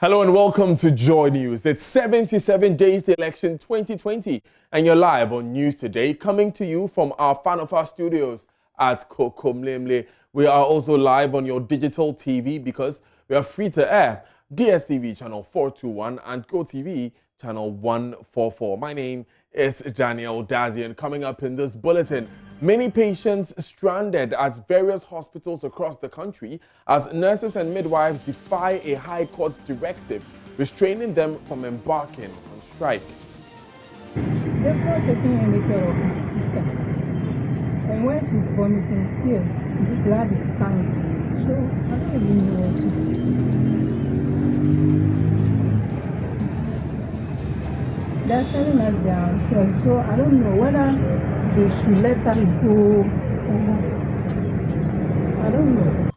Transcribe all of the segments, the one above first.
Hello and welcome to Joy News. It's 77 days to election 2020 and you're live on News Today, coming to you from our Fan of Our studios at Kokomlemle. We are also live on your digital TV because we are free to air. DSTV channel 421 and GoTV channel 144. My name is Daniel Dazian. Coming up in this bulletin, many patients stranded at various hospitals across the country as nurses and midwives defy a High Court's directive restraining them from embarking on strike. They're not taking any care of my sister. And when she's vomiting still, the blood is coming. So I don't even know what to do. They're telling us they are upset, so I don't know whether they should let us go. I don't know.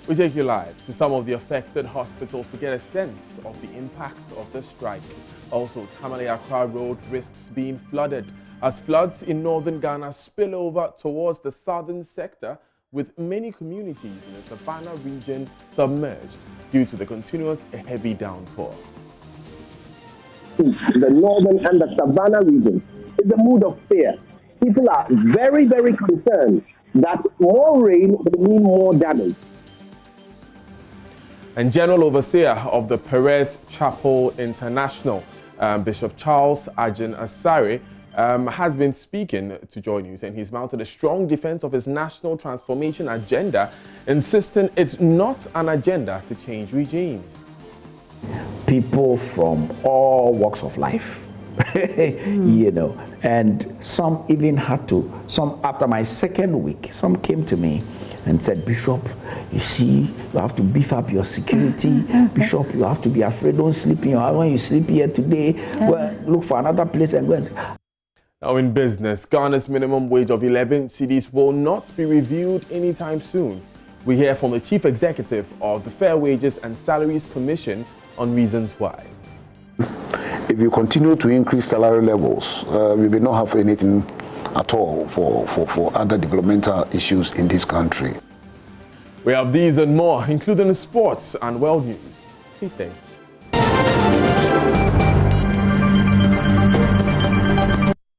We take you live to some of the affected hospitals to get a sense of the impact of the strike. Also, Tamale Accra Road risks being flooded as floods in northern Ghana spill over towards the southern sector, with many communities in the Savannah region submerged due to the continuous heavy downpour. The northern and the Savannah region is a mood of fear. People are very, very concerned that more rain will mean more damage. And General Overseer of the Perez Chapel International, Bishop Charles Ajin Asare, has been speaking to Joy News, and he's mounted a strong defense of his national transformation agenda, insisting it's not an agenda to change regimes. People from all walks of life, you know, and some even had to, after my second week, some came to me and said, Bishop, you see, you have to beef up your security. Bishop, you have to be afraid, don't sleep in your house. When you sleep here today, well, look for another place and go and Now in business, Ghana's minimum wage of 11 cedis will not be reviewed anytime soon. We hear from the Chief Executive of the Fair Wages and Salaries Commission on reasons why. If you continue to increase salary levels, we will not have anything at all for other developmental issues in this country. We have these and more, including sports and world news. Please stay.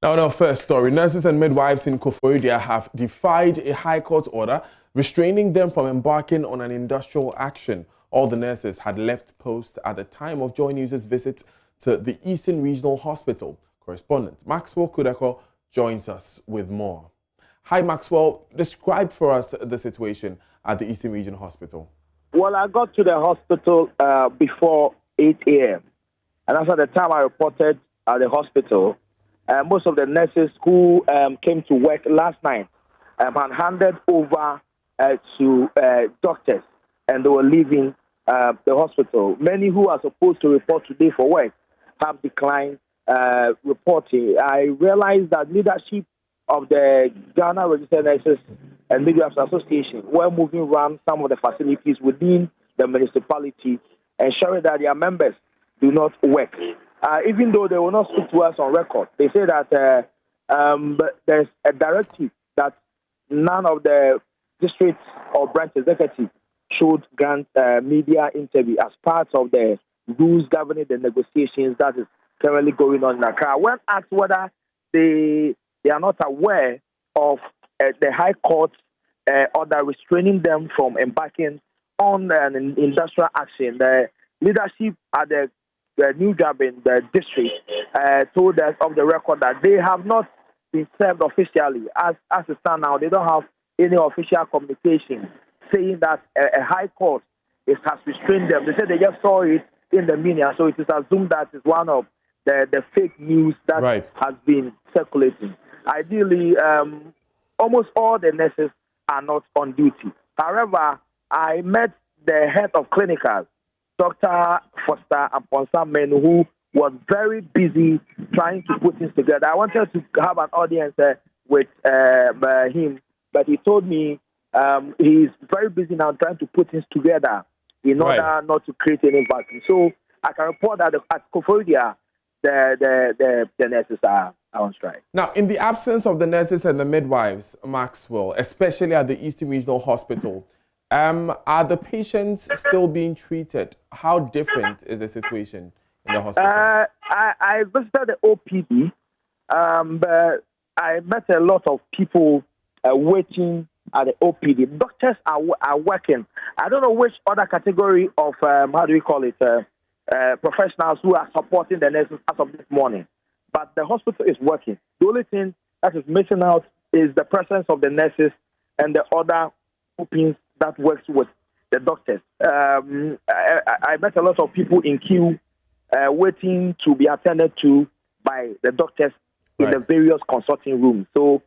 Now, in our first story, nurses and midwives in Koforidua have defied a High Court order restraining them from embarking on an industrial action. All the nurses had left post at the time of Joy News' visit to the Eastern Regional Hospital. Correspondent Maxwell Kudako joins us with more. Hi, Maxwell. Describe for us the situation at the Eastern Regional Hospital. Well, I got to the hospital before 8 a.m. And after the time I reported at the hospital, most of the nurses who came to work last night had handed over to doctors, and they were leaving the hospital. Many who are supposed to report today for work have declined reporting. I realized that leadership of the Ghana Registered Nurses and Midwives Association were moving around some of the facilities within the municipality, ensuring that their members do not work. Even though they will not speak to us on record, they say that there's a directive that none of the district or branch executives should grant media interview as part of the rules governing the negotiations that is currently going on in Accra. When asked whether they are not aware of the High Court order restraining them from embarking on an industrial action, the leadership at the new job in the district told us off the record that they have not been served officially. As it stands now, they don't have any official communication saying that a High Court has restrained them. They said they just saw it in the media, so it is assumed that it's one of the fake news that has been circulating. Ideally, almost all the nurses are not on duty. However, I met the head of clinicals, Dr. Foster Aponsamen, who was very busy trying to put things together. I wanted to have an audience with him, but he told me he's very busy now trying to put things together in order not to create any vacuum. So I can report that at Koforidua, the nurses are on strike. Now, in the absence of the nurses and the midwives, Maxwell, especially at the Eastern Regional Hospital, Are the patients still being treated? How different is the situation in the hospital? I visited the OPD, but I met a lot of people waiting at the OPD. Doctors are working. I don't know which other category of, how do we call it, professionals who are supporting the nurses as of this morning. But the hospital is working. The only thing that is missing out is the presence of the nurses and the other groupings that works with the doctors. I met a lot of people in queue waiting to be attended to by the doctors in the various consulting rooms. So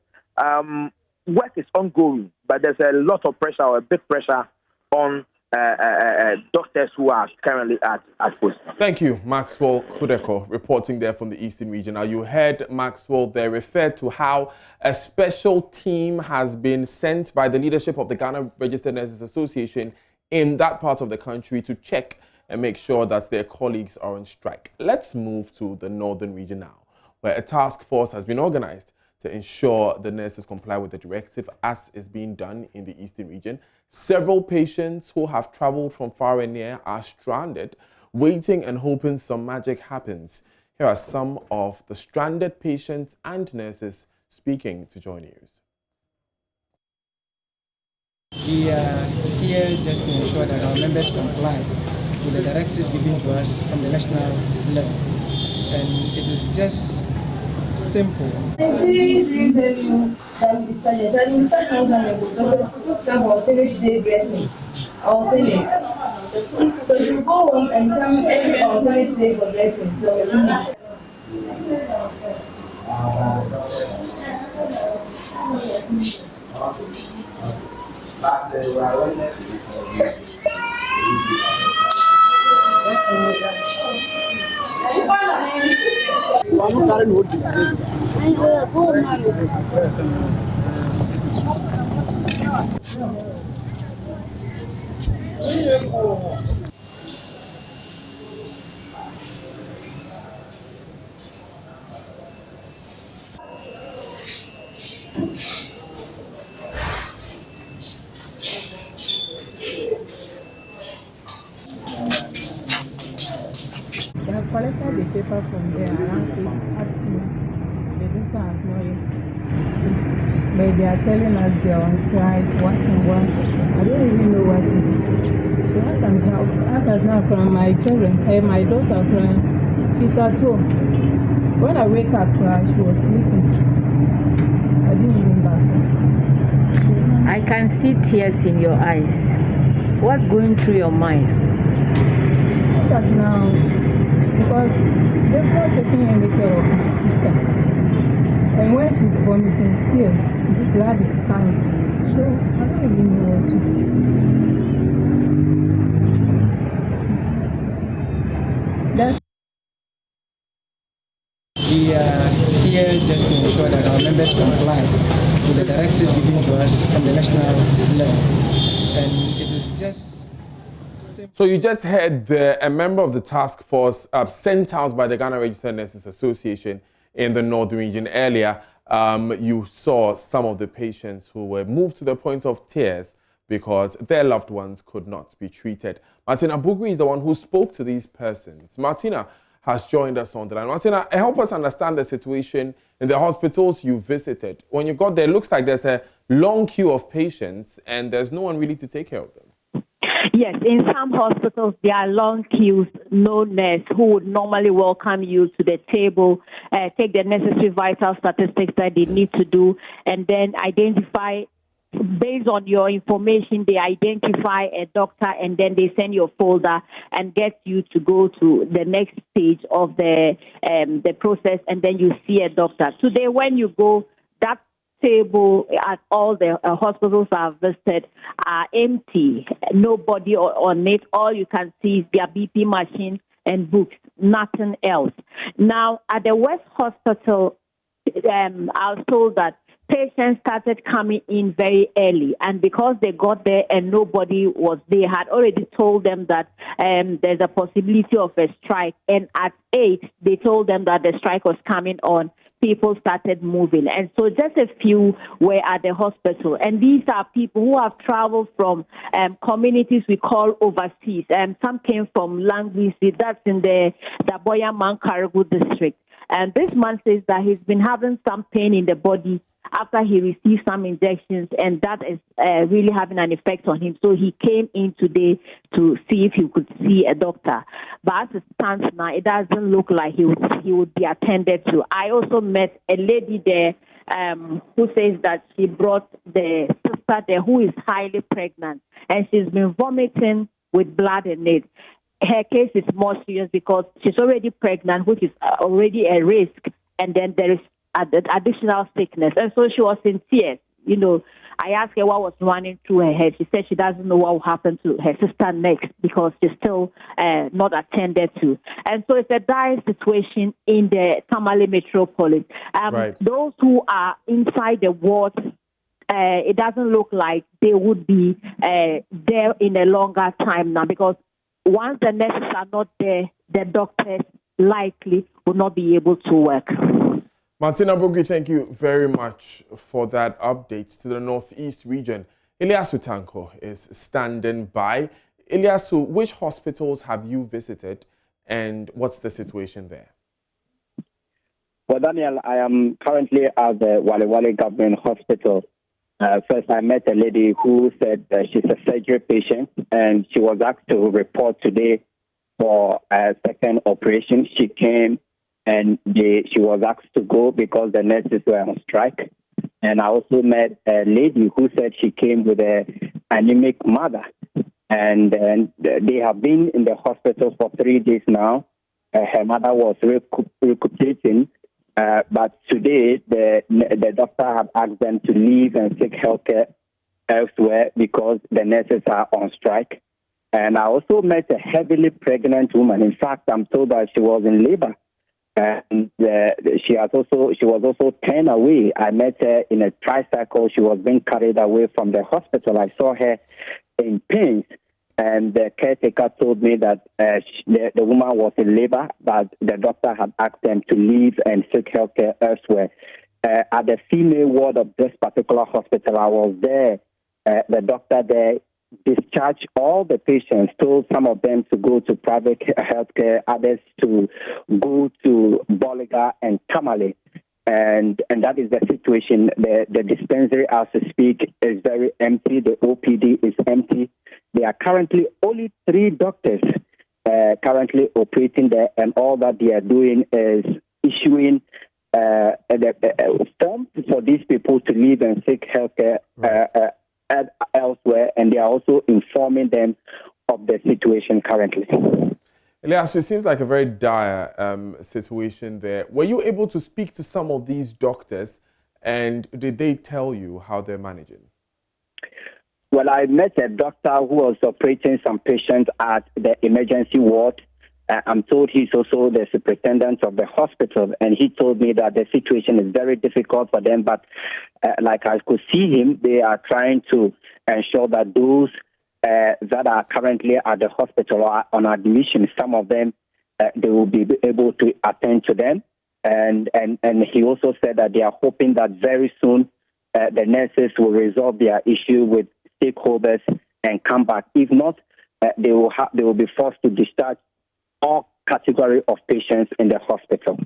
work is ongoing, but there's a lot of pressure, or a big pressure on doctors who are currently at post. Thank you, Maxwell Kudeko, reporting there from the Eastern region. Now, you heard Maxwell there referred to how a special team has been sent by the leadership of the Ghana Registered Nurses Association in that part of the country to check and make sure that their colleagues are on strike. Let's move to the Northern region now, where a task force has been organized to ensure the nurses comply with the directive as is being done in the Eastern region. Several patients who have traveled from far and near are stranded, waiting and hoping some magic happens. Here are some of the stranded patients and nurses speaking to Joy News. We are here just to ensure that our members comply with the directives given to us from the national level. And it is just simple. So you go home and come every alternate day for dressing. They have collected the paper from there around 8 up to the data has not yet. But they are telling us they are on strike, what and what. I don't even know what to do. So as now from my children, my daughter, she's at home. When I wake up, she was sleeping. I didn't even back her. I can see tears in your eyes. What's going through your mind? As now, because they've not taken any care of my sister. And when she's vomiting still, the blood is coming. So I don't even know what to do. We are here just to ensure that our members comply with the directives given to us from the national level. And it is just simple. So you just heard a member of the task force sent out by the Ghana Registered Nurses Association in the Northern region. Earlier, you saw some of the patients who were moved to the point of tears because their loved ones could not be treated. Martina Bugri is the one who spoke to these persons. Martina has joined us on the line. Martina, help us understand the situation in the hospitals you visited. When you got there, it looks like there's a long queue of patients and there's no one really to take care of them. Yes, in some hospitals, there are long queues, no nurse who would normally welcome you to the table, take the necessary vital statistics that they need to do, and then identify, based on your information, they identify a doctor, and then they send you a folder and get you to go to the next stage of the process, and then you see a doctor. Today, when you go, that table at all the hospitals I've visited are empty. Nobody on it. All you can see is their BP machine and books, nothing else. Now, at the West Hospital, I was told that patients started coming in very early, and because they got there and nobody was there, had already told them that there's a possibility of a strike, and at 8, they told them that the strike was coming on. people started moving. And so just a few were at the hospital. And these are people who have traveled from communities we call overseas. Some came from Languisi, that's in the Daboya Mankaragu district. And this man says that he's been having some pain in the body after he received some injections, and that is really having an effect on him. So he came in today to see if he could see a doctor. But as it stands now, it doesn't look like he would be attended to. I also met a lady there who says that she brought the sister there who is highly pregnant, and she's been vomiting with blood in it. Her case is more serious because she's already pregnant, which is already a risk, and then there is additional sickness. And so she was in tears. You know, I asked her what was running through her head. She said she doesn't know what will happen to her sister next because she's still not attended to. And so it's a dire situation in the Tamale metropolis. Right. Those who are inside the wards, it doesn't look like they would be there in a longer time now, because once the nurses are not there, the doctors likely will not be able to work. Martina Bogi, thank you very much for that update to the Northeast region. Ilyasu Tanko is standing by. Ilyasu, which hospitals have you visited and what's the situation there? Well, Daniel, I am currently at the Wale Wale Government Hospital. First, I met a lady who said she's a surgery patient and she was asked to report today for a second operation. She came and she was asked to go because the nurses were on strike. And I also met a lady who said she came with an anemic mother. And they have been in the hospital for 3 days now. Her mother was recuperating. But today, the doctor had asked them to leave and seek healthcare elsewhere because the nurses are on strike. And I also met a heavily pregnant woman. In fact, I'm told that she was in labor. And she was also turned away. I met her in a tricycle. She was being carried away from the hospital. I saw her in pains. And the caretaker told me that the woman was in labor, but the doctor had asked them to leave and seek health care elsewhere. At the female ward of this particular hospital, I was there. The doctor there discharged all the patients, told some of them to go to private health care, others to go to Boliga and Tamale. And that is the situation. The dispensary, as we speak, is very empty. The OPD is empty. There are currently only 3 doctors currently operating there, and all that they are doing is issuing forms for these people to leave and seek health care elsewhere, and they are also informing them of the situation currently. Elias, it seems like a very dire situation there. Were you able to speak to some of these doctors, and did they tell you how they're managing? Well, I met a doctor who was operating some patients at the emergency ward. I'm told he's also the superintendent of the hospital, and he told me that the situation is very difficult for them, but like I could see him, they are trying to ensure that those that are currently at the hospital or on admission, some of them, they will be able to attend to them. And he also said that they are hoping that very soon the nurses will resolve their issue with stakeholders and come back. If not, they will be forced to discharge all category of patients in the hospital.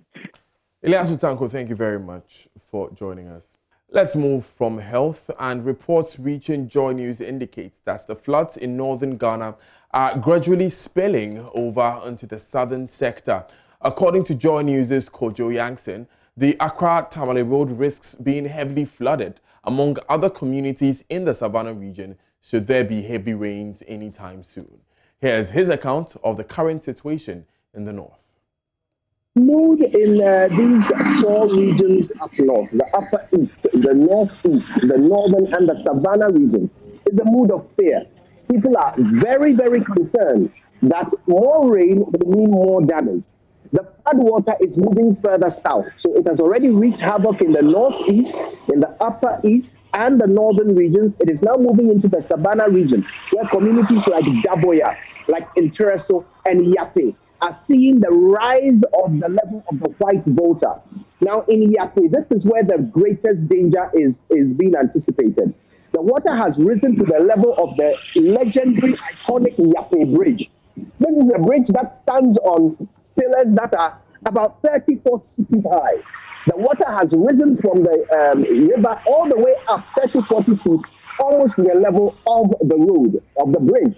Ilyasu Tanko, thank you very much for joining us. Let's move from health, and reports reaching Joy News indicates that the floods in northern Ghana are gradually spilling over into the southern sector. According to Joy News' Kojo Yankson, the Accra-Tamale Road risks being heavily flooded among other communities in the Savannah region should there be heavy rains anytime soon. Here's his account of the current situation in the north. Mood in these 4 regions up north, the upper east, the northeast, the northern and the Savannah region, is a mood of fear. People are very, very concerned that more rain will mean more damage. The flood water is moving further south, so it has already wreaked havoc in the northeast, in the upper east, and the northern regions. It is now moving into the Savannah region, where communities like Daboya, like Intereso, and Yape are seeing the rise of the level of the white voter. Now, in Yape, this is where the greatest danger is being anticipated. The water has risen to the level of the legendary, iconic Yape Bridge. This is a bridge that stands on pillars that are about 30, 40 feet high. The water has risen from the river all the way up 30, 40 feet, almost to the level of the road, of the bridge.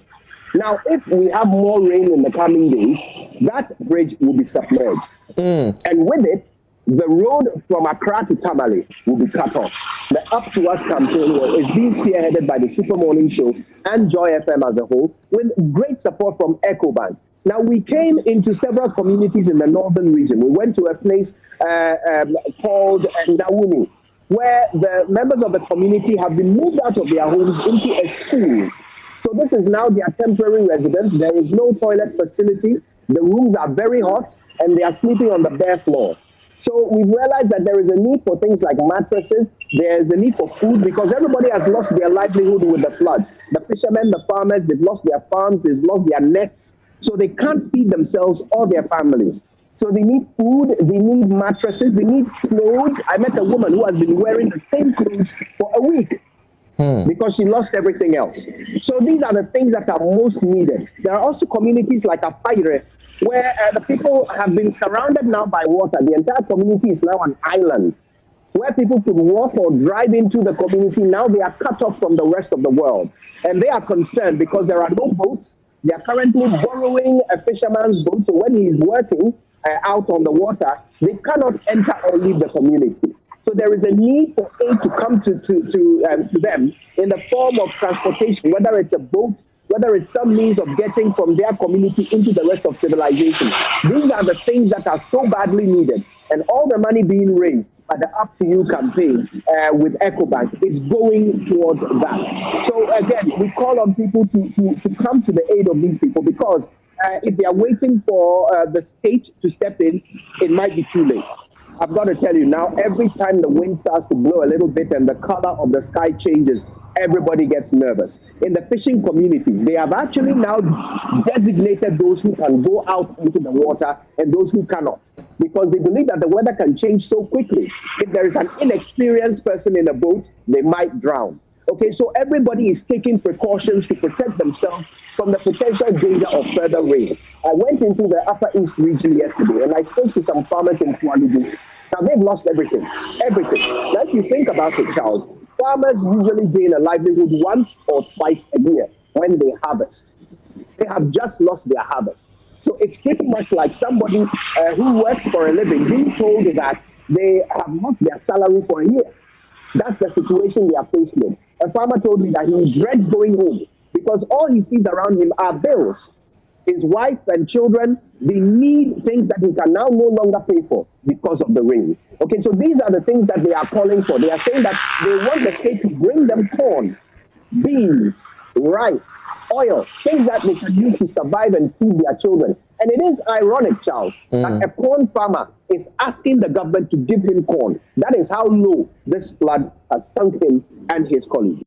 Now, if we have more rain in the coming days, that bridge will be submerged. And with it, the road from Accra to Tamale will be cut off. The Up to Us campaign is being spearheaded by the Super Morning Show and Joy FM as a whole, with great support from EcoBank. Now, we came into several communities in the northern region. We went to a place called Nawumi, where the members of the community have been moved out of their homes into a school. So this is now their temporary residence. There is no toilet facility. The rooms are very hot, and they are sleeping on the bare floor. So we've realized that there is a need for things like mattresses. There's a need for food because everybody has lost their livelihood with the floods. The fishermen, the farmers, they've lost their farms, they've lost their nets. So they can't feed themselves or their families. So they need food, they need mattresses, they need clothes. I met a woman who has been wearing the same clothes for a week because she lost everything else. So these are the things that are most needed. There are also communities like Afaire, where the people have been surrounded now by water. The entire community is now an island where people could walk or drive into the community. Now they are cut off from the rest of the world. And they are concerned because there are no boats. They are currently borrowing a fisherman's boat. So when he is working out on the water, they cannot enter or leave the community. So there is a need for aid to come to them in the form of transportation, whether it's a boat, whether it's some means of getting from their community into the rest of civilization. These are the things that are so badly needed. And all the money being raised by the Up to You campaign with EcoBank is going towards that. So again, we call on people to come to the aid of these people because if they are waiting for the state to step in, it might be too late. I've got to tell you now, every time the wind starts to blow a little bit and the color of the sky changes, everybody gets nervous. In the fishing communities, they have actually now designated those who can go out into the water and those who cannot, because they believe that the weather can change so quickly. If there is an inexperienced person in a boat, they might drown. Okay, so everybody is taking precautions to protect themselves from the potential danger of further rain. I went into the Upper East region yesterday and I spoke to some farmers in Kualidu. Now they've lost everything, everything. Now if you think about it, Charles, farmers usually gain a livelihood once or twice a year when they harvest. They have just lost their harvest. So it's pretty much like somebody who works for a living being told that they have lost their salary for a year. That's the situation they are faced with. A farmer told me that he dreads going home because all he sees around him are bills. His wife and children, they need things that he can now no longer pay for because of the rain. Okay, so these are the things that they are calling for. They are saying that they want the state to bring them corn, beans, rice, oil, things that they can use to survive and feed their children. And it is ironic, Charles, that a corn farmer is asking the government to give him corn. That is how low this flood has sunk him and his colleagues.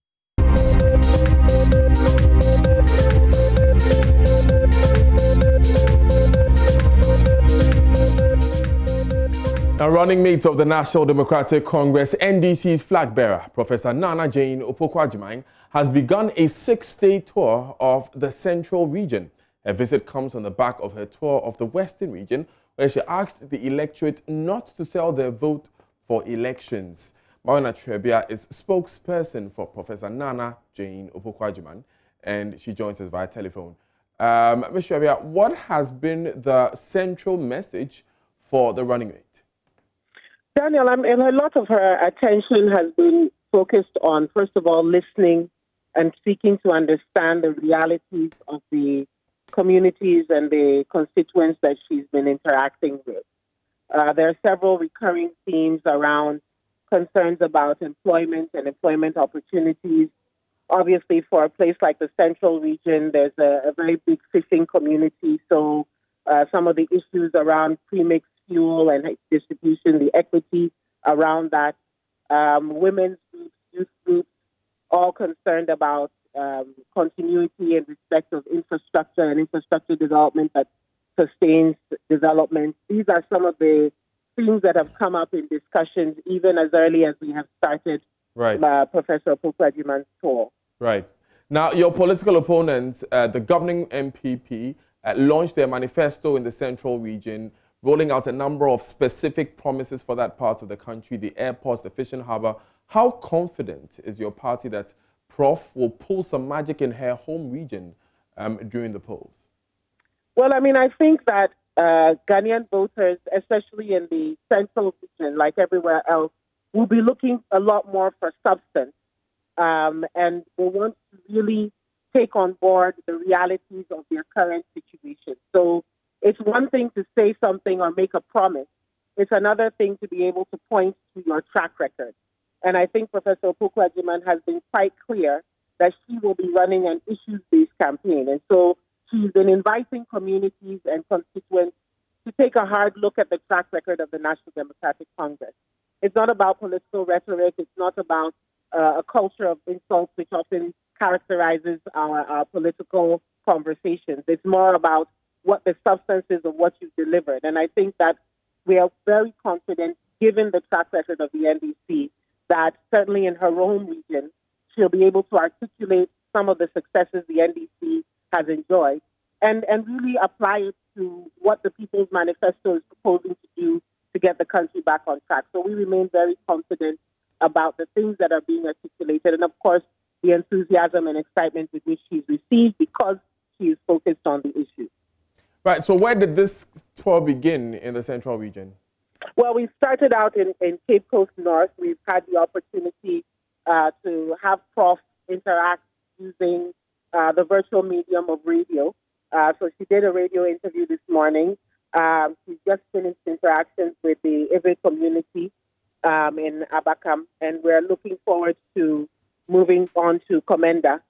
Now, running mate of the National Democratic Congress, NDC's flag bearer, Professor Nana Jane Opoku-Agyeman, has begun a 6-day tour of the Central Region. Her visit comes on the back of her tour of the Western Region, where she asked the electorate not to sell their vote for elections. Mawana Trebia is spokesperson for Professor Nana Jane Opoku-Agyeman, and she joins us via telephone. Ms. Trebia, what has been the central message for the running mate? Daniel, and a lot of her attention has been focused on, first of all, listening and seeking to understand the realities of the communities and the constituents that she's been interacting with. There are several recurring themes around concerns about employment and employment opportunities. Obviously, for a place like the Central Region, there's a very big fishing community, so some of the issues around premixed fuel and distribution, the equity around that, women's groups, youth groups, all concerned about continuity and respect of infrastructure and infrastructure development that sustains development. These are some of the themes that have come up in discussions even as early as we have started Professor Opoku-Agyemang's tour. Right. Now, your political opponents, the governing MPP, launched their manifesto in the central region, rolling out a number of specific promises for that part of the country, the airports, the fishing harbour. How confident is your party that Prof will pull some magic in her home region during the polls? Well, I mean, I think that Ghanaian voters, especially in the central region, like everywhere else, will be looking a lot more for substance and will want to really take on board the realities of their current situation. So it's one thing to say something or make a promise. It's another thing to be able to point to your track record. And I think Professor Opoku-Agyemang has been quite clear that she will be running an issues-based campaign. And so she's been inviting communities and constituents to take a hard look at the track record of the National Democratic Congress. It's not about political rhetoric. It's not about a culture of insults, which often characterizes our political conversations. It's more about what the substance is of what you've delivered. And I think that we are very confident, given the track record of the NDC, that certainly in her own region, she'll be able to articulate some of the successes the NDC has enjoyed and really apply it to what the People's Manifesto is proposing to do to get the country back on track. So we remain very confident about the things that are being articulated and, of course, the enthusiasm and excitement with which she's received because she is focused on the issue. Right. So where did this tour begin in the central region? Well, we started out in Cape Coast North. We've had the opportunity to have Prof interact using the virtual medium of radio. So she did a radio interview this morning. She's just finished interactions with the Ivy community in Abakam, and we're looking forward to moving on to Komenda,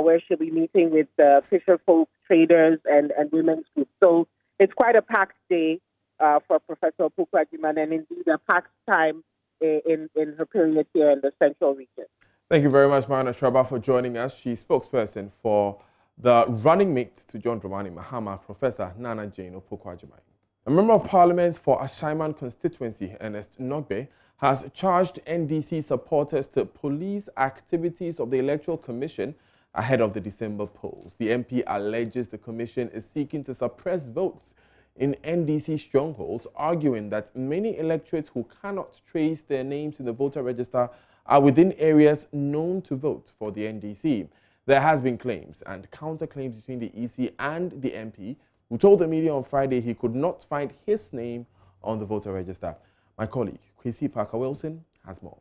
where she'll be meeting with fisher folk, traders, and women's groups. So it's quite a packed day for Professor Opoku-Agyemang, and indeed a packed time in her period here in the central region. Thank you very much, Mariana Traba, for joining us. She's spokesperson for the running mate to John Dramani Mahama, Professor Nana Jane Opoku-Agyemang. A member of Parliament for Ashaiman constituency, Ernest Nogbe, has charged NDC supporters to police activities of the Electoral Commission ahead of the December polls. The MP alleges the Commission is seeking to suppress votes in NDC strongholds, arguing that many electorates who cannot trace their names in the voter register are within areas known to vote for the NDC. There has been claims and counterclaims between the EC and the MP, who told the media on Friday he could not find his name on the voter register. My colleague, Kwesi Parker-Wilson, has more.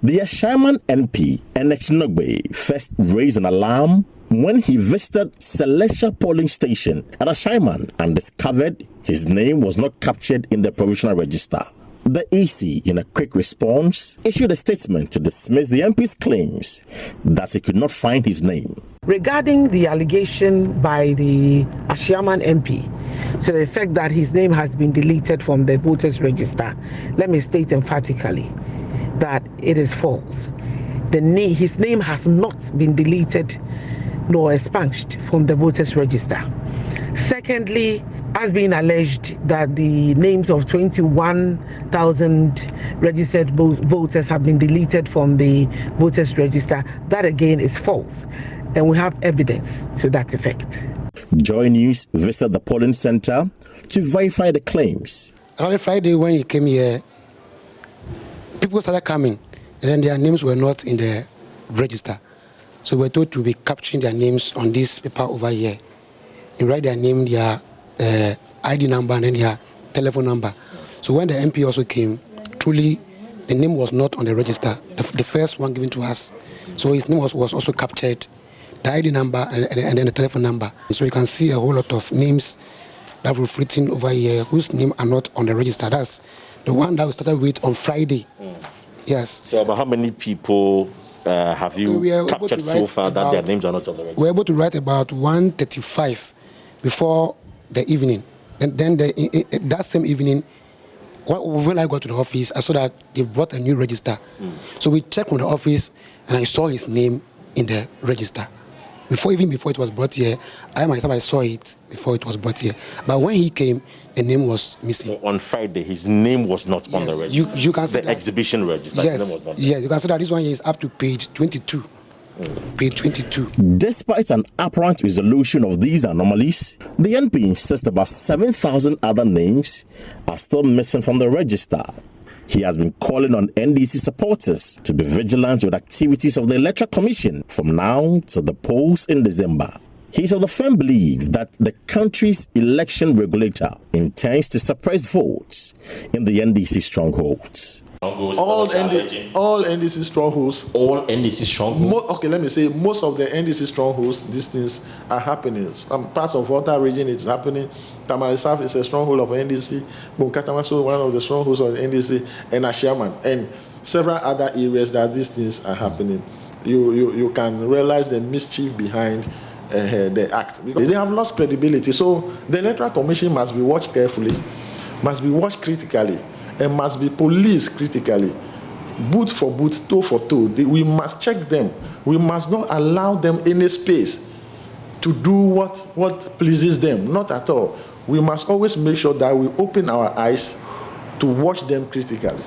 The Ashaiman MP, Ernest Nogbe, first raised an alarm when he visited Celestia polling station at Ashaiman and discovered his name was not captured in the provisional register. The EC, in a quick response, issued a statement to dismiss the MP's claims that he could not find his name. Regarding the allegation by the Ashaiman MP to the effect that his name has been deleted from the voters register, let me state emphatically that it is false. His name has not been deleted nor expunged from the voters register. Secondly, as being alleged that the names of 21,000 registered voters have been deleted from the voters register, that again is false, and we have evidence to that effect. Joy News visited the polling center to verify the claims. On Friday when he came here, people started coming, and then their names were not in the register. So we're told to be capturing their names on this paper over here. You write their name, their ID number, and then their telephone number. So when the MP also came, truly the name was not on the register, the first one given to us. So his name was also captured, the ID number and then the telephone number. So you can see a whole lot of names that we've written over here whose name are not on the register. That's the one that we started with on Friday. Yes. So about how many people have you captured so far that their names are not on the register? We're able to write about 135 before the evening. And then that same evening, when I got to the office, I saw that they brought a new register. So we checked on the office, and I saw his name in the register. before it was brought here. I myself, I saw it before it was brought here. But when he came, the name was missing. So on Friday, his name was not on the register. You can see the exhibition register. Yes, Was not yeah, you can see that this one here is up to page 22. Page 22. Despite an apparent resolution of these anomalies, the NP insists about 7,000 other names are still missing from the register. He has been calling on NDC supporters to be vigilant with activities of the Electoral Commission from now to the polls in December. He is of the firm belief that the country's election regulator intends to suppress votes in the NDC strongholds. All NDC strongholds. All NDC strongholds? Okay, let me say, most of the NDC strongholds, these things are happening. Some parts of Volta region, it's happening. Tamale South is a stronghold of NDC. Bunkatamaso, one of the strongholds of NDC, and Ashiaman, and several other areas that these things are happening. You can realize the mischief behind the act, because they have lost credibility. So the Electoral Commission must be watched carefully, must be watched critically, and must be policed critically. Boot for boot, toe for toe. We must check them. We must not allow them any space to do what pleases them. Not at all. We must always make sure that we open our eyes to watch them critically.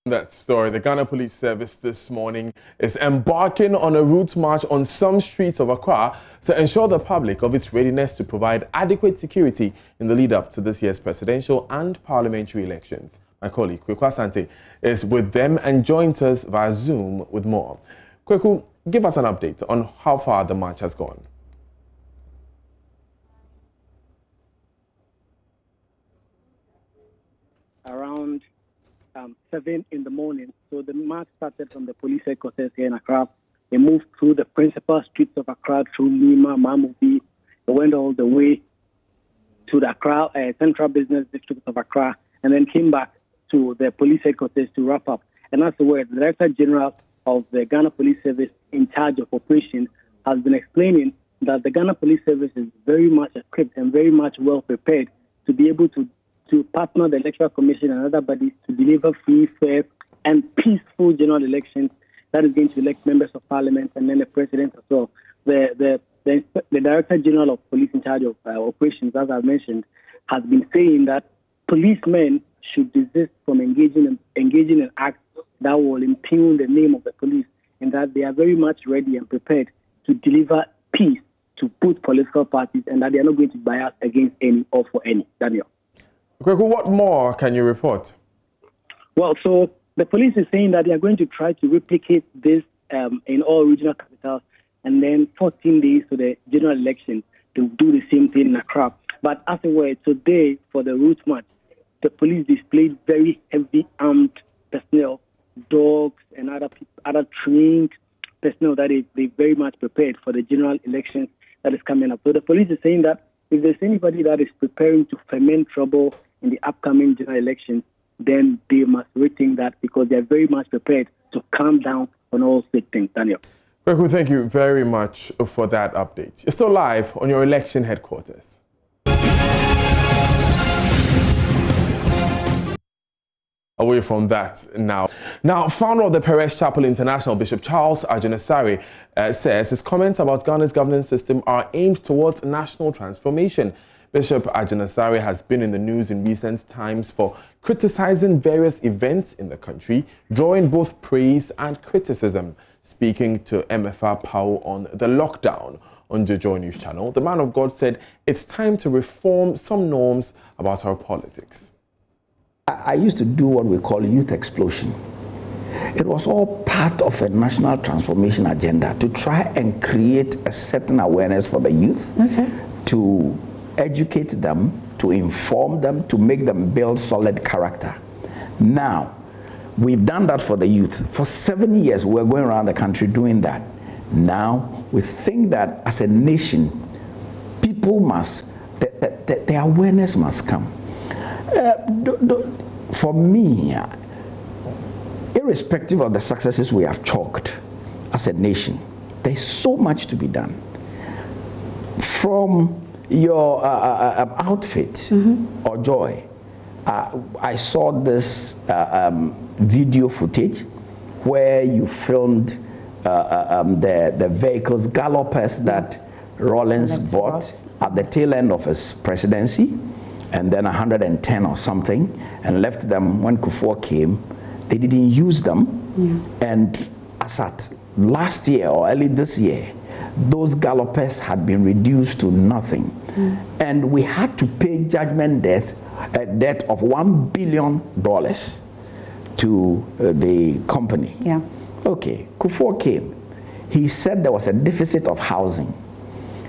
That story, the Ghana Police Service this morning is embarking on a route march on some streets of Accra to ensure the public of its readiness to provide adequate security in the lead up to this year's presidential and parliamentary elections. My colleague Kweku Asante is with them and joins us via Zoom with more. Kweku, give us an update on how far the march has gone. Around 7 in the morning. So the march started from the police headquarters here in Accra. They moved through the principal streets of Accra, through Nima, Mamubi. They went all the way to the Accra Central Business District of Accra, and then came back to the police headquarters to wrap up. And that's where the Director General of the Ghana Police Service in charge of operations has been explaining that the Ghana Police Service is very much equipped and very much well prepared to be able to partner the Electoral Commission and other bodies to deliver free, fair, and peaceful general elections that is going to elect members of parliament and then the president as well. The Director General of Police in charge of operations, as I mentioned, has been saying that policemen should desist from engaging in acts that will impugn the name of the police, and that they are very much ready and prepared to deliver peace to both political parties, and that they are not going to bias against any or for any. Daniel. Kweku, what more can you report? Well, so the police is saying that they are going to try to replicate this in all regional capitals, and then 14 days to the general election to do the same thing in Accra. But as it were, today for the route march, the police displayed very heavy armed personnel, dogs and other trained personnel that they very much prepared for the general elections that is coming up. So the police is saying that if there's anybody that is preparing to foment trouble in the upcoming general elections, then they must rethink that, because they're very much prepared to calm down on all such things. Daniel. Kweku, thank you very much for that update. You're still live on your election headquarters. Away from that now. Now, founder of the Perez Chapel International, Bishop Charles Agyinasare, says his comments about Ghana's governance system are aimed towards national transformation. Bishop Agyinasare has been in the news in recent times for criticizing various events in the country, drawing both praise and criticism. Speaking to MFR Pau on the lockdown on the Joy News channel, the man of God said it's time to reform some norms about our politics. I used to do what we call youth explosion. It was all part of a national transformation agenda to try and create a certain awareness for the youth, to educate them, to inform them, to make them build solid character. Now, we've done that for the youth. For 7 years, we're going around the country doing that. Now, we think that as a nation, people must, the awareness must come. For me, irrespective of the successes we have chalked as a nation, there's so much to be done. From your outfit or Joy, I saw this video footage where you filmed the vehicles, gallopers that Rawlings bought at the tail end of his presidency, and then 110 or something, and left them when Kufuor came. They didn't use them, and as at last year or early this year, those gallopers had been reduced to nothing, and we had to pay judgment debt, a debt of $1 billion to the company. Okay, Kufuor came. He said there was a deficit of housing,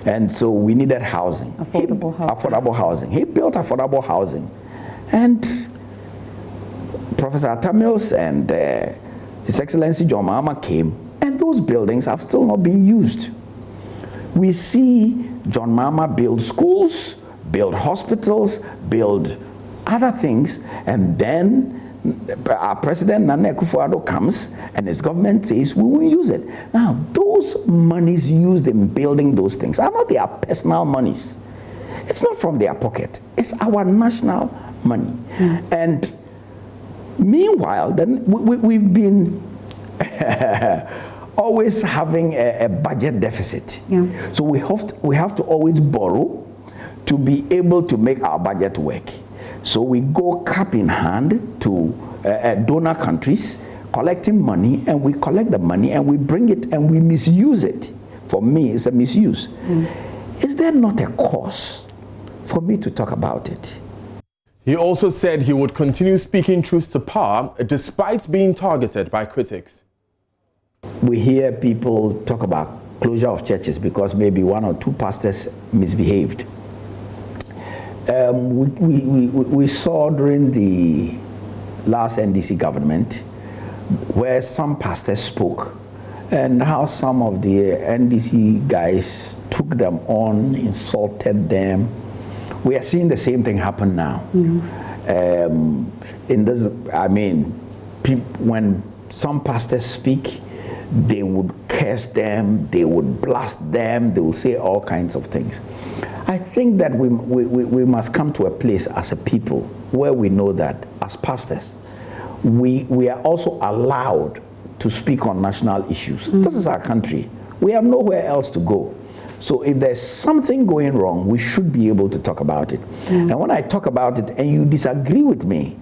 and so we needed housing. Affordable housing. He built affordable housing, and Professor Atamils and His Excellency John Mahama came, and those buildings have still not been used. We see John Mahama build schools, build hospitals, build other things, and then our President Nana Akufo-Addo comes and his government says we will use it. Now, those monies used in building those things are not their personal monies. It's not from their pocket. It's our national money. And meanwhile, then we've been always having a budget deficit. So we have to always borrow to be able to make our budget work. So we go cap in hand to donor countries, collecting money, and we collect the money and we bring it and we misuse it. For me, it's a misuse. Is there not a cause for me to talk about it? He also said he would continue speaking truth to power despite being targeted by critics. We hear people talk about closure of churches because maybe one or two pastors misbehaved. We saw during the last NDC government where some pastors spoke and how some of the NDC guys took them on, insulted them. We are seeing the same thing happen now. In this, I mean, when some pastors speak, they would curse them, they would blast them, they will say all kinds of things. I think that we must come to a place as a people where we know that as pastors, we are also allowed to speak on national issues. This is our country. We have nowhere else to go. So if there's something going wrong, we should be able to talk about it. And when I talk about it and you disagree with me,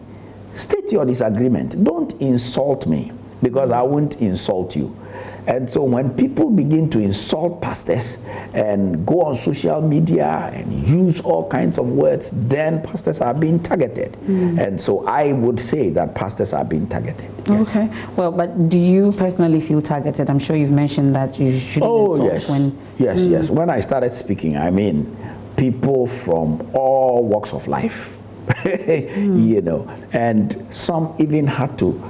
state your disagreement. Don't insult me, because I won't insult you. And so when people begin to insult pastors and go on social media and use all kinds of words, then pastors are being targeted. And so I would say that pastors are being targeted. Yes. Okay. Well, but do you personally feel targeted? I'm sure you've mentioned that you shouldn't insult when... Yes. When I started speaking, I mean, people from all walks of life. You know, and some even had to,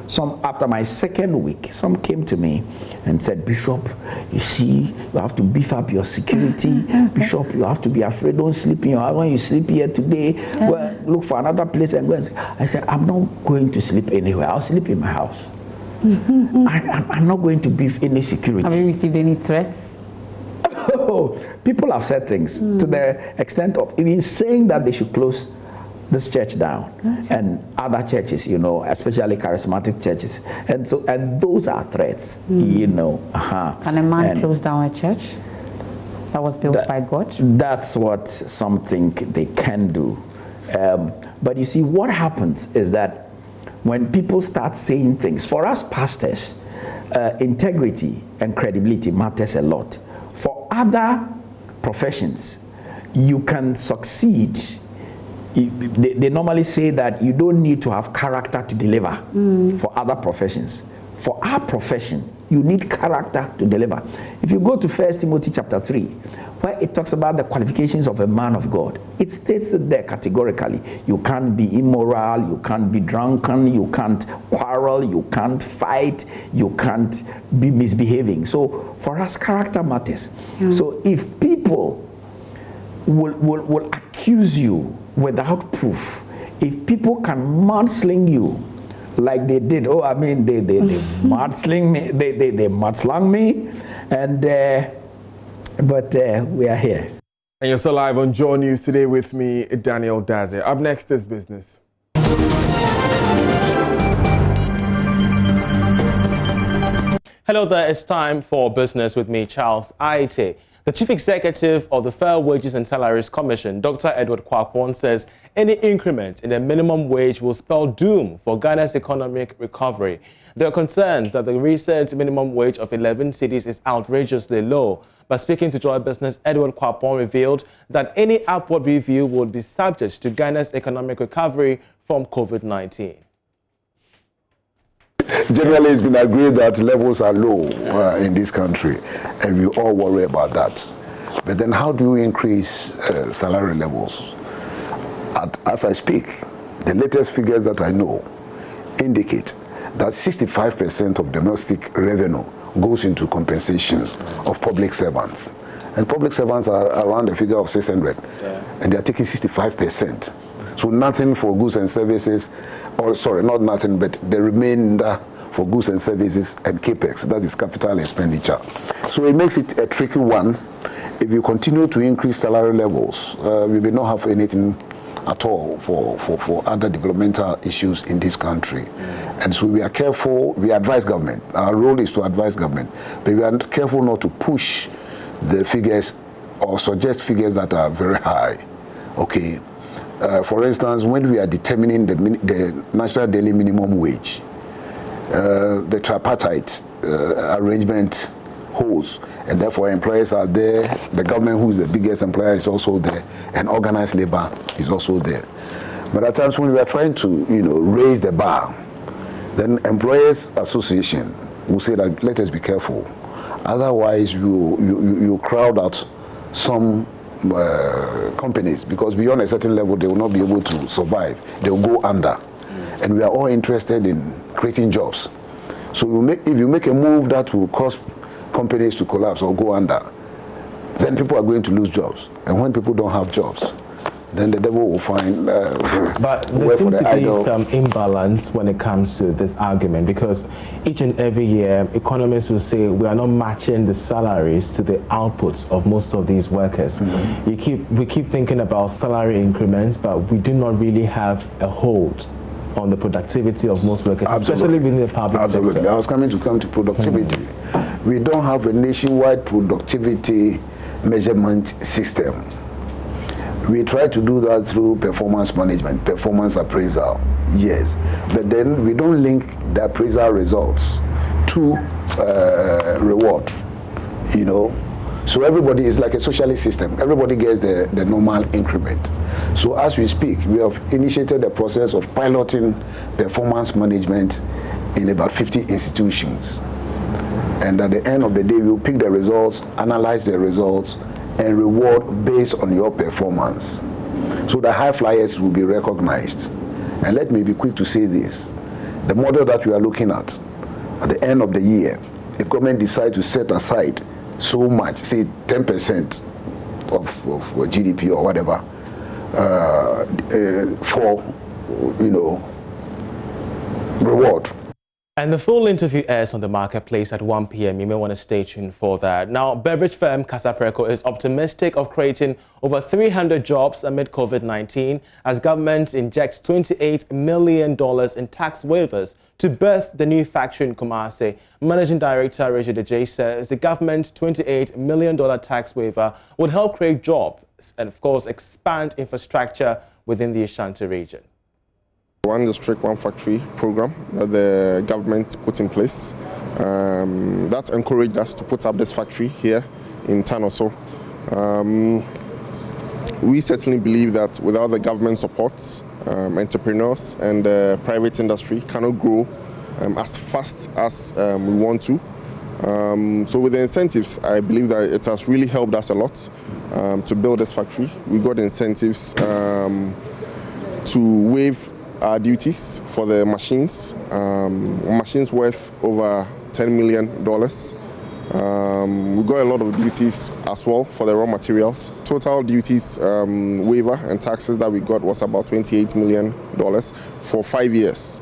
after my second week, some came to me and said, Bishop, you see, you have to beef up your security. Bishop, you have to be afraid, don't sleep in your house. When you sleep here today, well, look for another place and go and sleep. I said, I'm not going to sleep anywhere. I'll sleep in my house. I'm not going to beef any security. Have you received any threats? People have said things to the extent of even saying that they should close this church down, and other churches, you know, especially charismatic churches, and those are threats, you know. Can a man close down a church that was built by God? That's what some think they can do, but you see, what happens is that when people start saying things, for us pastors, integrity and credibility matters a lot. For other professions, you can succeed. They normally say that you don't need to have character to deliver for other professions. For our profession, you need character to deliver. If you go to 1 Timothy chapter 3, where it talks about the qualifications of a man of God, it states it there categorically. You can't be immoral, you can't be drunken, you can't quarrel, you can't fight, you can't be misbehaving. So for us, character matters. So if people will accuse you without proof, if people can mudsling you like they did, they mudsling me, they mudslung me, and but we are here. And you're still live on Joy News today with me, Daniel Daze. Up next is business. Hello there, it's time for Business with me, Charles Aite. The Chief Executive of the Fair Wages and Salaries Commission, Dr. Edward Kwakwon, says any increment in the minimum wage will spell doom for Ghana's economic recovery. There are concerns that the recent minimum wage of 11 cedis is outrageously low. But speaking to Joy Business, Edward Kwakwon revealed that any upward review would be subject to Ghana's economic recovery from COVID-19. Generally, it's been agreed that levels are low in this country, and we all worry about that. But then how do you increase salary levels? As I speak, the latest figures that I know indicate that 65% of domestic revenue goes into compensation of public servants. And public servants are around the figure of 600, and they are taking 65%. So nothing for goods and services, or sorry, not nothing, but the remainder for goods and services and capex, that is capital expenditure. So it makes it a tricky one. If you continue to increase salary levels, we will not have anything at all for other developmental issues in this country. And so we are careful, we advise government. Our role is to advise government, but we are careful not to push the figures or suggest figures that are very high. Okay. For instance, when we are determining the national daily minimum wage, the tripartite arrangement holds, and therefore employers are there, the government, who is the biggest employer, is also there, and organized labor is also there. But at times when we are trying to, raise the bar, then employers association will say that let us be careful, otherwise you crowd out some companies, because beyond a certain level they will not be able to survive, they will go under. And we are all interested in creating jobs. So if you make a move that will cause companies to collapse or go under, then people are going to lose jobs. And when people don't have jobs, then the devil will find but there seems to be some imbalance when it comes to this argument, because each and every year economists will say we are not matching the salaries to the outputs of most of these workers. We keep thinking about salary increments, but we do not really have a hold on the productivity of most workers, especially within the public sector. I was coming to productivity. We don't have a nationwide productivity measurement system. We try to do that through performance management, performance appraisal, yes. But then we don't link the appraisal results to reward, So everybody is like a socialist system. Everybody gets the normal increment. So as we speak, we have initiated the process of piloting performance management in about 50 institutions. And at the end of the day, we'll pick the results, analyze the results, and reward based on your performance. So the high flyers will be recognized. And let me be quick to say this. The model that we are looking at the end of the year, if government decides to set aside so much, say 10% of GDP or whatever, for, reward. And the full interview airs on the Marketplace at 1 p.m. You may want to stay tuned for that. Now, beverage firm Casapreco is optimistic of creating over 300 jobs amid COVID-19 as government injects $28 million in tax waivers to birth the new factory in Kumasi. Managing Director Reggie Dejay says the government's $28 million tax waiver would help create jobs and, of course, expand infrastructure within the Ashanti region. One district, one factory program that the government put in place that encouraged us to put up this factory here in Tanoso. We certainly believe that without the government support, entrepreneurs and the private industry cannot grow as fast as we want to. So with the incentives, I believe that it has really helped us a lot to build this factory. We got incentives to waive our duties for the machines, machines worth over $10 million. We got a lot of duties as well for the raw materials. Total duties waiver and taxes that we got was about $28 million for 5 years.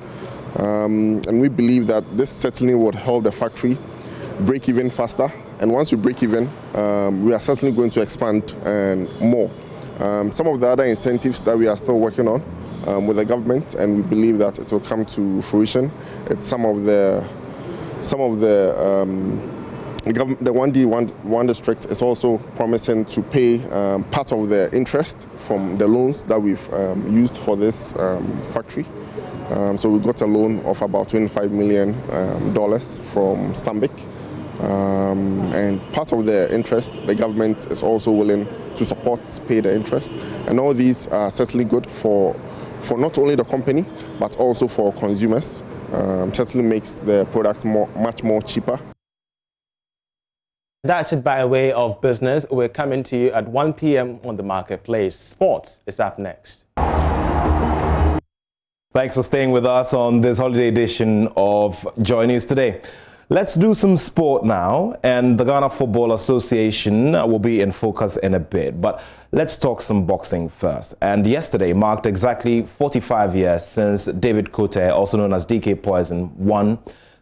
And we believe that this certainly would help the factory break even faster. And once we break even, we are certainly going to expand more. Some of the other incentives that we are still working on with the government, and we believe that it will come to fruition. It's some of the some of the government, the 1D1 district is also promising to pay part of the interest from the loans that we've used for this factory. So we got a loan of about $25 million from Stanbic. And part of the interest, the government is also willing to support, pay the interest. And all these are certainly good for not only the company, but also for consumers. Certainly makes the product much more cheaper. That's it by way of business. We're coming to you at 1 p.m. on the Marketplace. Sports is up next. Thanks for staying with us on this holiday edition of Joy News Today. Let's do some sport now, and the Ghana Football Association will be in focus in a bit. But let's talk some boxing first. And yesterday marked exactly 45 years since David Kote, also known as DK Poison, won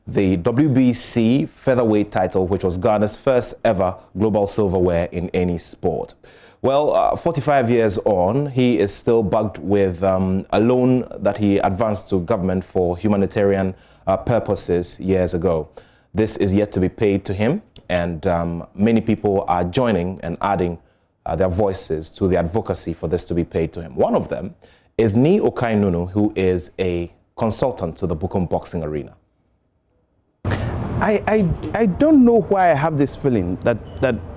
the WBC featherweight title, which was Ghana's first ever global silverware in any sport. Well, 45 years on, he is still bugged with a loan that he advanced to government for humanitarian purposes years ago. This is yet to be paid to him, and many people are joining and adding their voices to the advocacy for this to be paid to him. One of them is Ni Okainunu, who is a consultant to the Bukom Boxing Arena. I don't know why I have this feeling that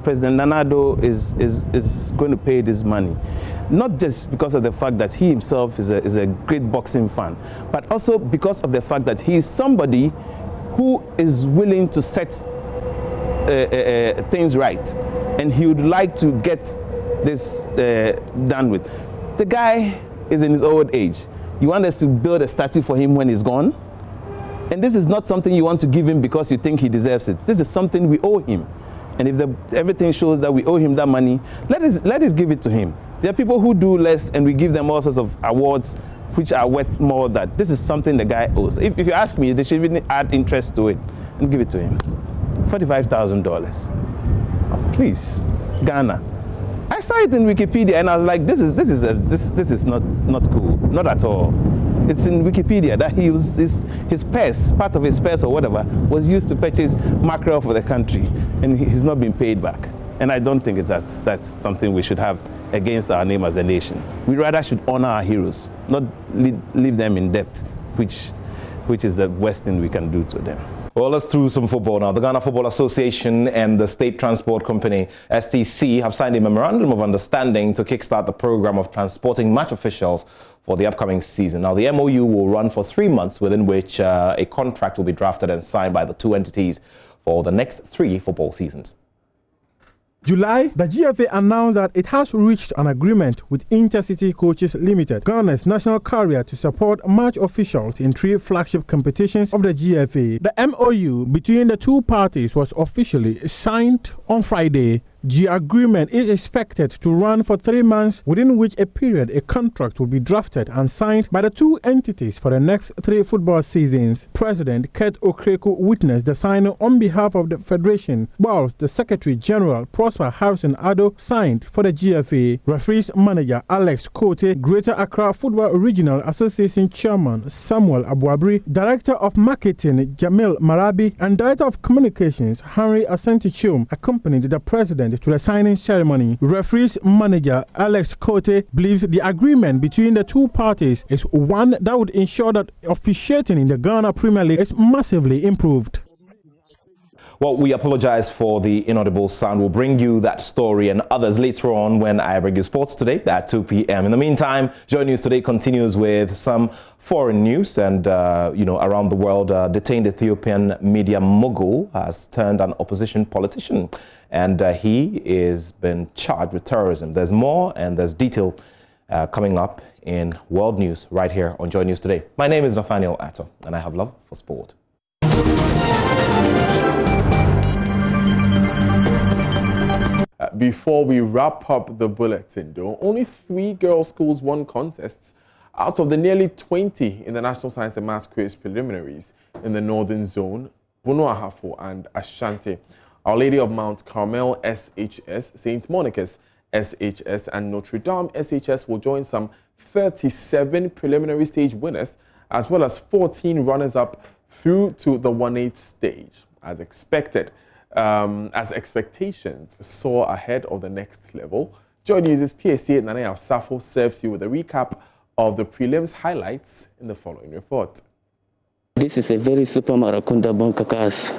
President Nana Addo is going to pay this money. Not just because of the fact that he himself is a great boxing fan, but also because of the fact that he is somebody who is willing to set things right, and he would like to get this done with. The guy is in his old age. You want us to build a statue for him when he's gone? And this is not something you want to give him because you think he deserves it. This is something we owe him. And if everything shows that we owe him that money, let us give it to him. There are people who do less and we give them all sorts of awards which are worth more than that. This is something the guy owes. If you ask me, they should even add interest to it and give it to him. $45,000. Oh, please, Ghana. I saw it in Wikipedia and I was like, this is not cool, not at all. It's in Wikipedia that he used his purse, part of his purse or whatever, was used to purchase mackerel for the country, and he's not been paid back. And I don't think that's something we should have against our name as a nation. We rather should honor our heroes, not leave them in debt, which is the worst thing we can do to them. Well, let's do some football now. The Ghana Football Association and the State Transport Company, STC, have signed a memorandum of understanding to kickstart the program of transporting match officials for the upcoming season. Now, the MOU will run for 3 months, within which a contract will be drafted and signed by the two entities for the next 3 football seasons. July, the GFA announced that it has reached an agreement with Intercity Coaches Limited, Ghana's national carrier, to support match officials in 3 flagship competitions of the GFA. The MOU between the two parties was officially signed on Friday. The agreement is expected to run for 3 months, within which a period a contract will be drafted and signed by the two entities for the next 3 football seasons. President Kurt Okreku witnessed the signing on behalf of the Federation, whilst the Secretary General Prosper Harrison Addo signed for the GFA. Referees manager Alex Kote, Greater Accra Football Regional Association Chairman Samuel Abuabri, Director of Marketing Jamil Marabi, and Director of Communications Henry Asante-Chum accompanied the President to the signing ceremony. Referees manager Alex Kote believes the agreement between the two parties is one that would ensure that officiating in the Ghana Premier League is massively improved. Well, we apologize for the inaudible sound. We'll bring you that story and others later on when I bring you sports today at 2 p.m. In the meantime, Joy News Today continues with some foreign news and, around the world. Detained Ethiopian media mogul has turned an opposition politician, and he is been charged with terrorism. There's more and there's detail coming up in world news right here on Joy News Today. My name is Nathaniel Atto, and I have love for sport. Before we wrap up the bulletin, though, only 3 girls' schools won contests out of the nearly 20 in the National Science and Maths Quiz preliminaries in the Northern Zone, Bono Ahafo and Ashanti. Our Lady of Mount Carmel SHS, St. Monica's SHS and Notre Dame SHS will join some 37 preliminary stage winners as well as 14 runners-up through to the 1/8 stage as expected, as expectations soar ahead of the next level. Joy News' PSC Nanaya Safo serves you with a recap of the prelims highlights in the following report. This is a very super Marakunda Bonkakas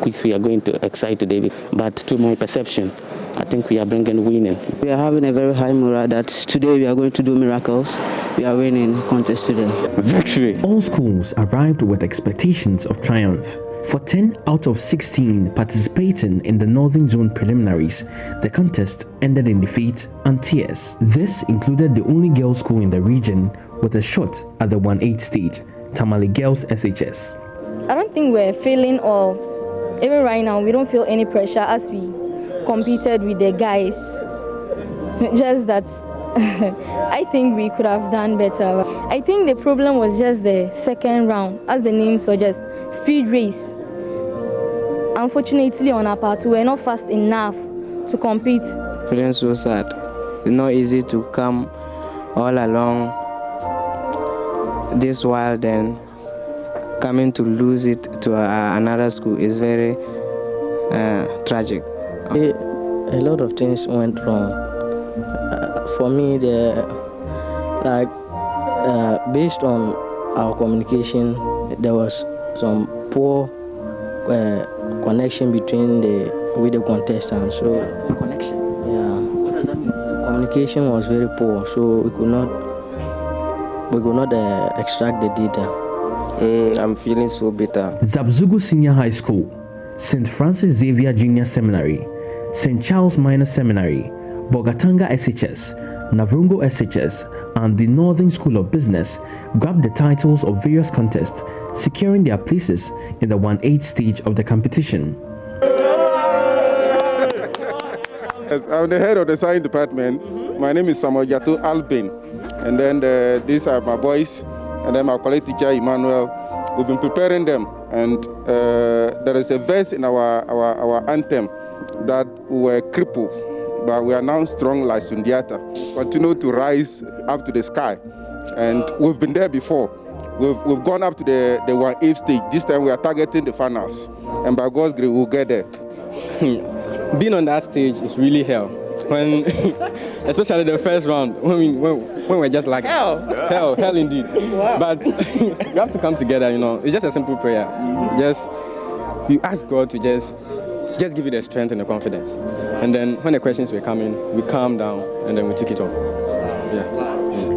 quiz we are going to excite today, but to my perception, I think we are bringing winning. We are having a very high morale that today we are going to do miracles. We are winning contest today. Victory! All schools arrived with expectations of triumph. For 10 out of 16 participating in the Northern Zone preliminaries, the contest ended in defeat and tears. This included the only girls' school in the region with a shot at the 1/8 stage, Tamale Girls SHS. I don't think we're feeling, or even right now, we don't feel any pressure as we competed with the guys. Just that I think we could have done better. I think the problem was just the second round, as the name suggests, speed race. Unfortunately, on our part, we were not fast enough to compete. Feeling so sad. It's not easy to come all along this while, then coming to lose it to another school is very tragic. A lot of things went wrong. For me, based on our communication, there was some poor connection between with the contestants. So connection. Yeah. What does that mean? The communication was very poor, so we could not extract the data. I'm feeling so bitter. Zabzugu Senior High School, St. Francis Xavier Junior Seminary, St. Charles Minor Seminary, Bogatanga SHS, Navrungo SHS, and the Northern School of Business grabbed the titles of various contests, securing their places in the 1/8 stage of the competition. Yes, I'm the head of the science department. My name is Samuel Yato Albin. And then these are my boys, and then my colleague teacher Emmanuel. We've been preparing them, and there is a verse in our anthem that we were crippled, but we are now strong like Sundiata. Continue to rise up to the sky, and we've been there before. We've gone up to the 1/8 stage. This time we are targeting the finals, and by God's grace we'll get there. Being on that stage is really hell. When, especially the first round, when we're just like hell indeed. Wow. But you have to come together, you know. It's just a simple prayer. Just you ask God to just give you the strength and the confidence. And then when the questions were coming, we calmed down and then we took it up. Yeah.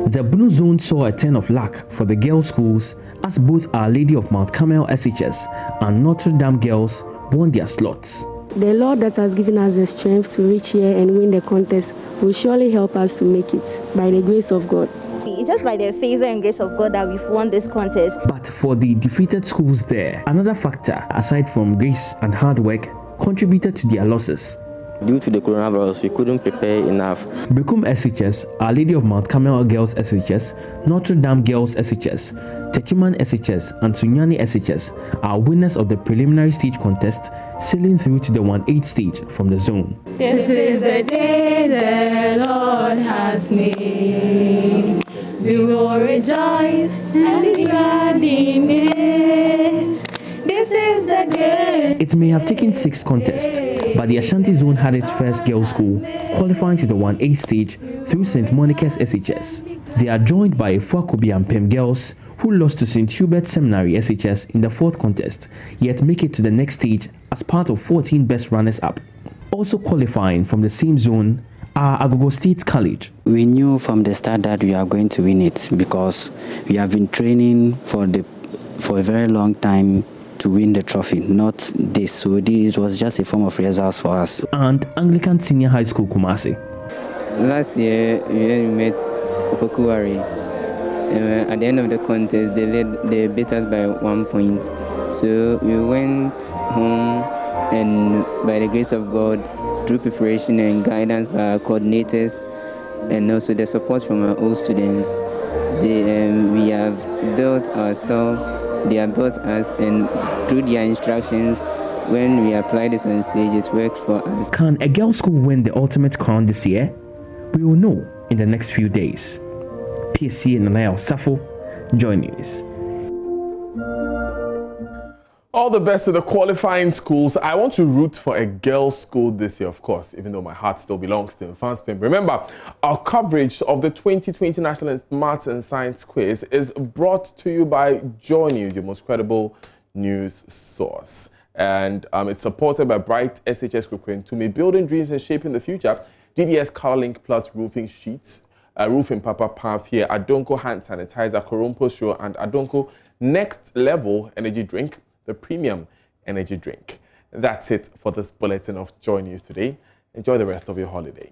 The Blue Zone saw a turn of luck for the girls' schools as both Our Lady of Mount Carmel SHS and Notre Dame girls won their slots. The Lord that has given us the strength to reach here and win the contest will surely help us to make it by the grace of God. It's just by the favor and grace of God that we've won this contest. But for the defeated schools there, another factor aside from grace and hard work contributed to their losses. Due to the coronavirus, we couldn't prepare enough. Bekum SHS, Our Lady of Mount Carmel Girls SHS, Notre Dame Girls SHS, Techiman SHS, and Sunyani SHS are winners of the preliminary stage contest, sailing through to the 1/8 stage from the zone. This is the day the Lord has made. We will rejoice and be glad in it. This is the day. It may have taken 6 contests, but the Ashanti Zone had its first girls' school, qualifying to the 1/8 stage through St. Monica's SHS. They are joined by Fuakobi and Pem girls, who lost to St. Hubert Seminary SHS in the 4th contest, yet make it to the next stage as part of 14 best runners-up. Also qualifying from the same zone are Agogo State College. We knew from the start that we are going to win it because we have been training for a very long time to win the trophy, not this. So this was just a form of results for us. And Anglican Senior High School Kumasi. Last year we met Opokuwari. At the end of the contest, they beat us by 1 point. So we went home, and by the grace of God, through preparation and guidance by our coordinators, and also the support from our old students, we have built ourselves. They have built us, and through their instructions, when we applied this on stage, it worked for us. Can a girls' school win the ultimate crown this year? We will know in the next few days. PSC and Nanaya Safo, Joy News. All the best to the qualifying schools. I want to root for a girls' school this year, of course, even though my heart still belongs to Infanspin. Remember, our coverage of the 2020 National Maths and Science Quiz is brought to you by Joy News, your most credible news source. And it's supported by Bright SHS Equipment to make building dreams and shaping the future. DBS ColorLink Plus roofing sheets, roofing Papa Path here, Adonko hand sanitizer, Korompo Show, and Adonko Next Level energy drink, the premium energy drink. That's it for this bulletin of Joy News today. Enjoy the rest of your holiday.